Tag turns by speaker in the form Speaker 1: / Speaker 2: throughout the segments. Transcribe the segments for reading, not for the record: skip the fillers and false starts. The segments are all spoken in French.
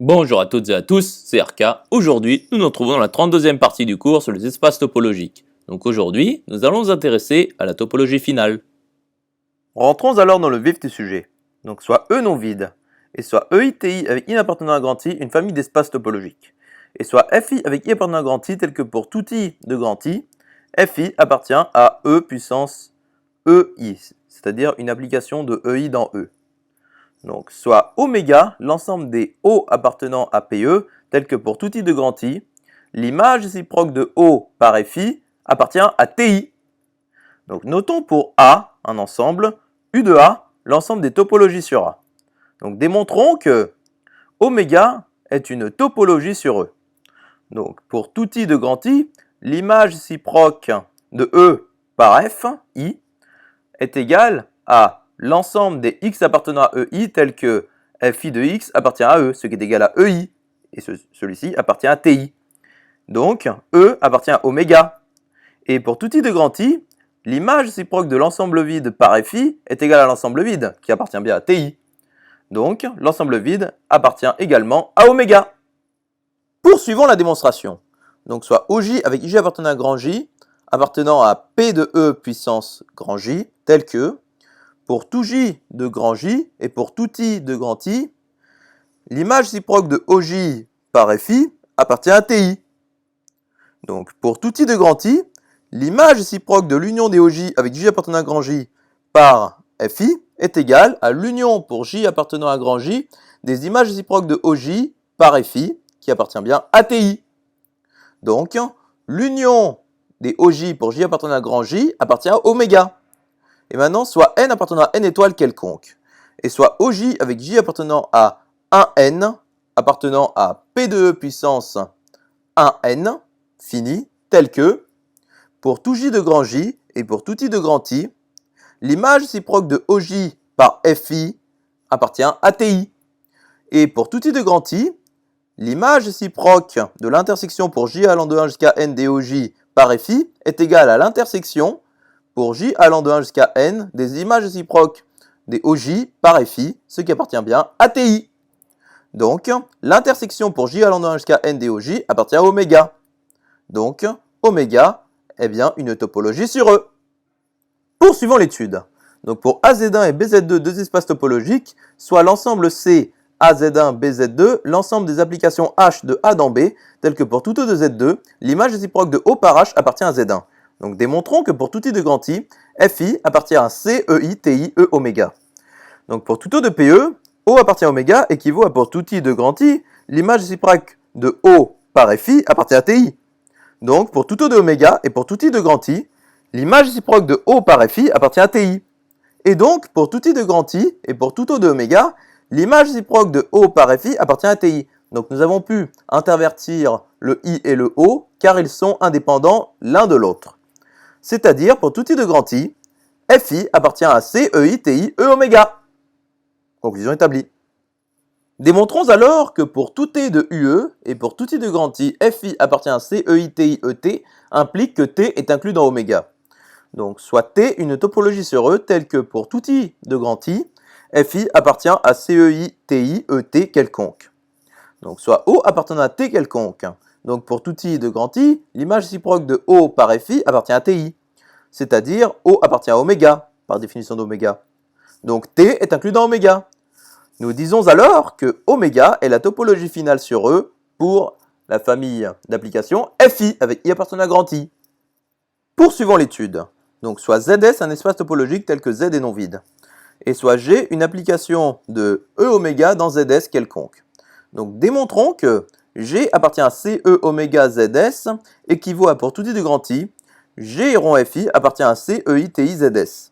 Speaker 1: Bonjour à toutes et à tous, c'est RK. Aujourd'hui, nous nous retrouvons dans la 32e partie du cours sur les espaces topologiques. Donc aujourd'hui, nous allons nous intéresser à la topologie finale.
Speaker 2: Rentrons alors dans le vif du sujet. Donc soit E non vide, et soit EI-TI avec I appartenant à grand I, une famille d'espaces topologiques. Et soit FI avec I appartenant à grand I, tel que pour tout I de grand I, FI appartient à E puissance EI, c'est-à-dire une application de EI dans E. Donc soit oméga, l'ensemble des O appartenant à PE, tel que pour tout I de grand I, l'image réciproque de O par FI appartient à TI. Donc notons pour A, un ensemble, U de A, l'ensemble des topologies sur A. Donc démontrons que oméga est une topologie sur E. Donc pour tout I de grand I, l'image réciproque de E par F, I, est égale à l'ensemble des X appartenant à EI tel que FI de X appartient à E, ce qui est égal à EI, et celui-ci appartient à TI. Donc E appartient à oméga. Et pour tout I de grand I, l'image réciproque de l'ensemble vide par FI est égale à l'ensemble vide, qui appartient bien à TI. Donc, l'ensemble vide appartient également à oméga. Poursuivons la démonstration. Donc, soit OJ avec IJ appartenant à grand J, appartenant à P de E puissance grand J, tel que, pour tout J de grand J et pour tout I de grand I, l'image réciproque de OJ par FI appartient à TI. Donc, pour tout I de grand I, l'image réciproque de l'union des OJ avec J appartenant à grand J par FI est égale à l'union pour J appartenant à grand J des images réciproques de OJ par FI qui appartient bien à TI. Donc, l'union des OJ pour J appartenant à grand J appartient à oméga. Et maintenant, soit N appartenant à N étoile quelconque. Et soit OJ avec J appartenant à 1N appartenant à P de E puissance 1N fini tel que pour tout J de grand J et pour tout I de grand I, l'image réciproque de OJ par FI appartient à TI. Et pour tout I de grand I, l'image réciproque de l'intersection pour J allant de 1 jusqu'à N des OJ par FI est égale à l'intersection pour J allant de 1 jusqu'à N des images réciproques des OJ par FI, ce qui appartient bien à TI. Donc, l'intersection pour J allant de 1 jusqu'à N des OJ appartient à oméga. Donc, oméga est bien une topologie sur E. Poursuivons l'étude. Donc pour AZ1 et BZ2, deux espaces topologiques, soit l'ensemble C AZ1, BZ2, l'ensemble des applications H de A dans B, tel que pour tout E de Z2, l'image réciproque de O par H appartient à Z1. Donc démontrons que pour tout I de grand I, FI appartient à C, EI, TI, E, oméga. Donc pour tout O de PE, O appartient à oméga équivaut à pour tout I de grand I, l'image réciproque de O par FI appartient à TI. Donc pour tout O de oméga et pour tout I de grand I, l'image réciproque de O par FI appartient à TI. Et donc, pour tout I de grand I et pour tout O de oméga, l'image réciproque de O par FI appartient à TI. Donc nous avons pu intervertir le I et le O car ils sont indépendants l'un de l'autre. C'est-à-dire, pour tout I de grand I, FI appartient à C, EI, TI, E, oméga. Conclusion établie. Démontrons alors que pour tout T de UE et pour tout I de grand I, FI appartient à C, EI, TI, ET, implique que T est inclus dans oméga. Donc, soit T une topologie sur E telle que pour tout I de grand I, FI appartient à CEI, TI, ET quelconque. Donc, soit O appartenant à T quelconque. Donc, pour tout I de grand I, l'image réciproque de O par FI appartient à TI. C'est-à-dire, O appartient à oméga, par définition d'oméga. Donc, T est inclus dans oméga. Nous disons alors que oméga est la topologie finale sur E pour la famille d'applications FI avec I appartenant à grand I. Poursuivons l'étude. Donc, soit ZS un espace topologique tel que Z est non vide. Et soit G une application de E oméga dans ZS quelconque. Donc, démontrons que G appartient à C E oméga ZS équivaut à pour tout I de grand I, G rond FI appartient à C E I TI ZS.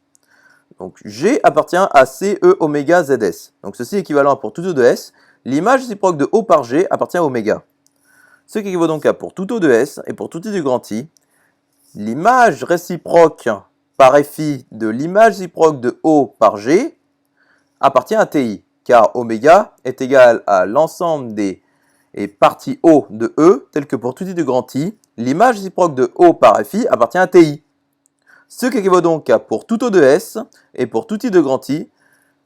Speaker 2: Donc, G appartient à C E oméga ZS. Donc, ceci est équivalent à pour tout O de S. L'image réciproque de O par G appartient à oméga. Ce qui équivaut donc à pour tout O de S et pour tout I de grand I, l'image réciproque par FI de l'image réciproque de O par G appartient à TI, car oméga est égal à l'ensemble des parties O de E, tel que pour tout I de grand I, l'image réciproque de O par FI appartient à TI. Ce qui équivaut donc à pour tout O de S et pour tout I de grand I,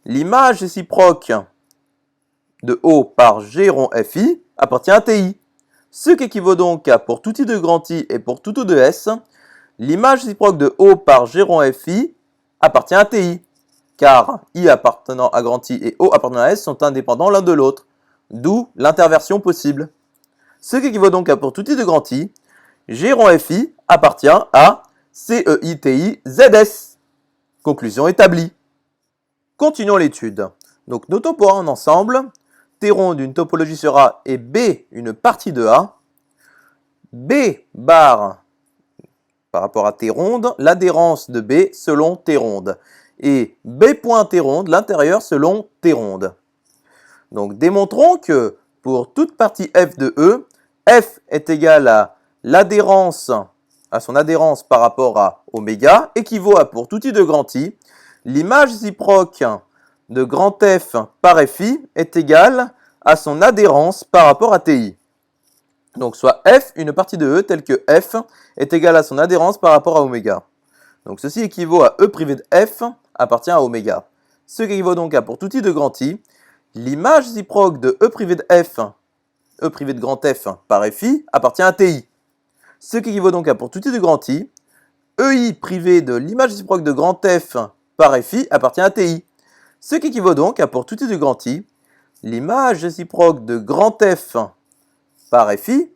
Speaker 2: l'image réciproque de O par G rond FI appartient à TI. Ce qui équivaut donc à pour tout I de grand I et pour tout O de S, l'image réciproque de O par G rond FI appartient à TI, car I appartenant à grand I et O appartenant à S sont indépendants l'un de l'autre, d'où l'interversion possible. Ce qui équivaut donc à pour tout I de grand I, G rond FI appartient à CEI-TI ZS. Conclusion établie. Continuons l'étude. Donc notons pour un ensemble, T rond d'une topologie sur A et B une partie de A. B bar par rapport à T ronde, l'adhérence de B selon T ronde. Et B point T ronde, l'intérieur selon T ronde. Donc démontrons que pour toute partie F de E, F est égal à l'adhérence, à son adhérence par rapport à oméga, équivaut à pour tout I de grand I, l'image réciproque de grand F par Fi est égale à son adhérence par rapport à Ti. Donc soit F, une partie de E, telle que F est égale à son adhérence par rapport à oméga. Donc ceci équivaut à E privé de F appartient à oméga. Ce qui équivaut donc à pour tout I de grand I, l'image réciproque de E privé de F, E privé de grand F par Fi appartient à Ti. Ce qui équivaut donc à pour tout I de grand I, EI privé de l'image réciproque de grand F par Fi appartient à Ti. Ce qui équivaut donc à pour tout I de grand I, l'image réciproque de grand F par Fi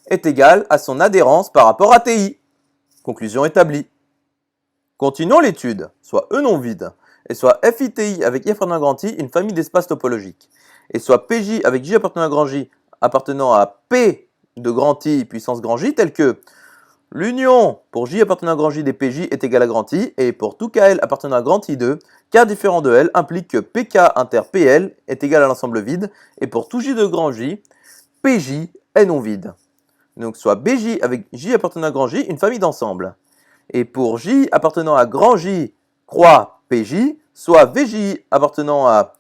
Speaker 2: est égale à son adhérence par rapport à Ti. Conclusion établie. Continuons l'étude, soit E non vide, et soit FITI avec I appartenant à grand I une famille d'espaces topologiques, et soit PJ avec J appartenant à grand J appartenant à P de grand I puissance grand J, tel que l'union pour J appartenant à grand J des PJ est égale à grand I, et pour tout KL appartenant à grand I2, K différent de L implique que PK inter PL est égal à l'ensemble vide, et pour tout J de grand J, PJ est non vide. Donc soit BJ avec J appartenant à grand J une famille d'ensembles. Et pour J appartenant à grand J croix PJ, soit VJ appartenant à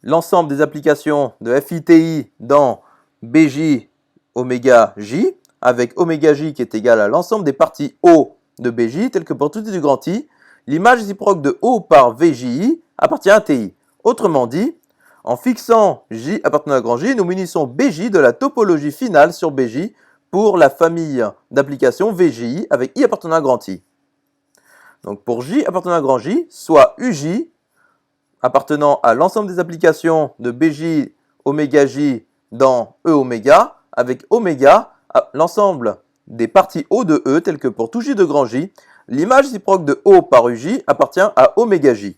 Speaker 2: l'ensemble des applications de FITI dans BJ oméga J, avec oméga J qui est égal à l'ensemble des parties O de BJ, tel que pour tout I de grand I, l'image réciproque de O par VJI appartient à TI. Autrement dit, en fixant J appartenant à grand J, nous munissons BJ de la topologie finale sur BJ pour la famille d'applications VJI avec I appartenant à grand I. Donc pour J appartenant à grand J, soit UJ appartenant à l'ensemble des applications de BJ oméga J dans E oméga, avec oméga l'ensemble des parties O de E, telles que pour tout J de grand J, l'image réciproque de O par UJ appartient à oméga J.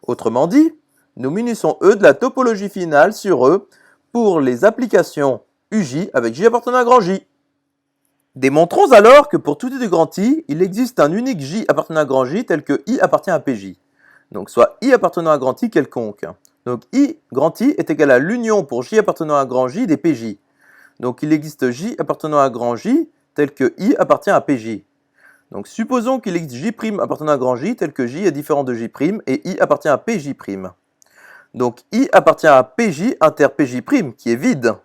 Speaker 2: Autrement dit, nous munissons E de la topologie finale sur E pour les applications UJ avec J appartenant à grand J. Démontrons alors que pour tout I de grand I, il existe un unique J appartenant à grand J tel que I appartient à PJ. Donc soit I appartenant à grand I quelconque. Donc I grand I est égal à l'union pour J appartenant à grand J des PJ. Donc il existe J appartenant à grand J tel que I appartient à PJ. Donc supposons qu'il existe J' appartenant à grand J tel que J est différent de J' et I appartient à PJ'. Donc I appartient à PJ inter PJ' qui est vide,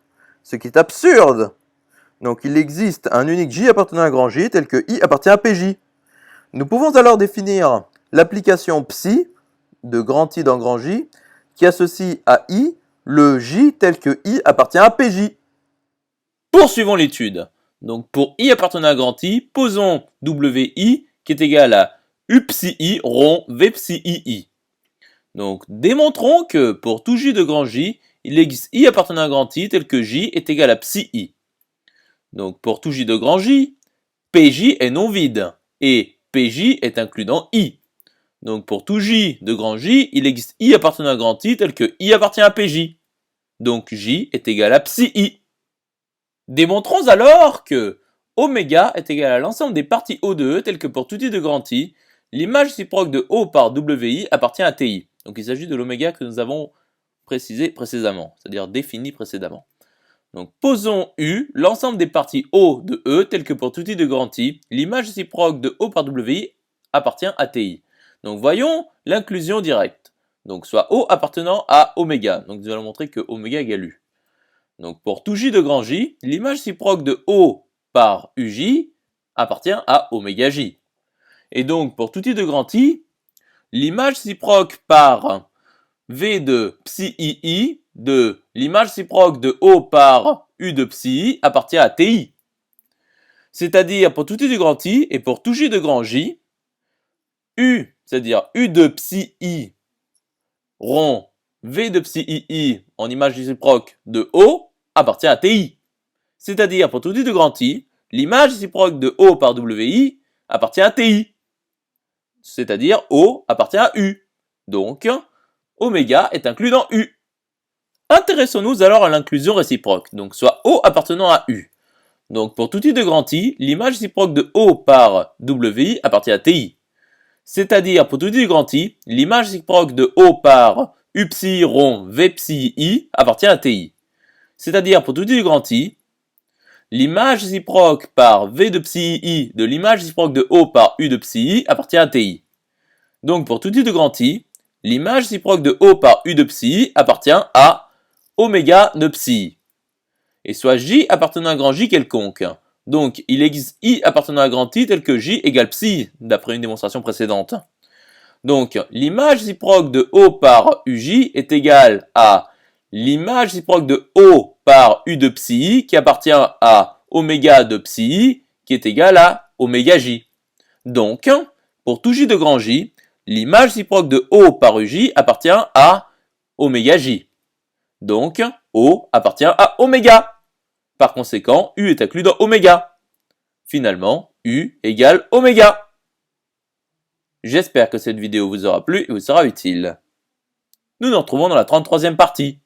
Speaker 2: ce qui est absurde. Donc il existe un unique J appartenant à grand J tel que I appartient à PJ. Nous pouvons alors définir l'application psi de grand I dans grand J qui associe à I le J tel que I appartient à PJ.
Speaker 1: Poursuivons l'étude. Donc pour I appartenant à grand I, posons WI qui est égal à U psi I rond V psi II. Donc démontrons que pour tout J de grand J, il existe I appartenant à grand I tel que J est égal à psi I. Donc pour tout J de grand J, PJ est non vide et PJ est inclus dans I. Donc pour tout J de grand J, il existe I appartenant à grand I tel que I appartient à PJ. Donc J est égal à psi I. Démontrons alors que oméga est égal à l'ensemble des parties O de E telles que pour tout I de grand I, l'image réciproque de O par WI appartient à TI. Donc il s'agit de l'oméga que nous avons précisé précédemment, c'est-à-dire défini précédemment. Donc posons U, l'ensemble des parties O de E telles que pour tout I de grand I, l'image réciproque de O par WI appartient à TI. Donc voyons l'inclusion directe. Donc soit O appartenant à oméga. Donc nous allons montrer que oméga égale U. Donc pour tout J de grand J, l'image réciproque de O par UJ appartient à oméga J. Et donc pour tout I de grand I, l'image réciproque par V de psi i de l'image réciproque de O par U de psi i appartient à TI. C'est-à-dire pour tout I de grand I et pour tout J de grand J, U, c'est-à-dire U de psi i rond V de psi i en image réciproque de O appartient à TI. C'est-à-dire pour tout I de grand I, l'image réciproque de O par WI appartient à TI. C'est-à-dire O appartient à U. Donc, oméga est inclus dans U. Intéressons-nous alors à l'inclusion réciproque, donc soit O appartenant à U. Donc pour tout I de grand I, l'image réciproque de O par WI appartient à TI. C'est-à-dire pour tout I de grand I, l'image réciproque de O par U psi rond V psi I appartient à TI. C'est-à-dire pour tout I de grand I, l'image réciproque par V de psi I de l'image réciproque de O par U de psi I appartient à TI. Donc pour tout I de grand I, l'image réciproque de O par U de psi I appartient à oméga de psi I. Et soit J appartenant à grand J quelconque. Donc il existe I appartenant à grand I tel que J égale psi I, d'après une démonstration précédente. Donc l'image réciproque de O par UJ est égale à l'image réciproque de O par U de psi I qui appartient à oméga de psi I qui est égal à oméga J. Donc, pour tout J de grand J, l'image réciproque de O par UJ appartient à oméga J. Donc, O appartient à oméga. Par conséquent, U est inclus dans oméga. Finalement, U égale oméga. J'espère que cette vidéo vous aura plu et vous sera utile. Nous nous retrouvons dans la 33e partie.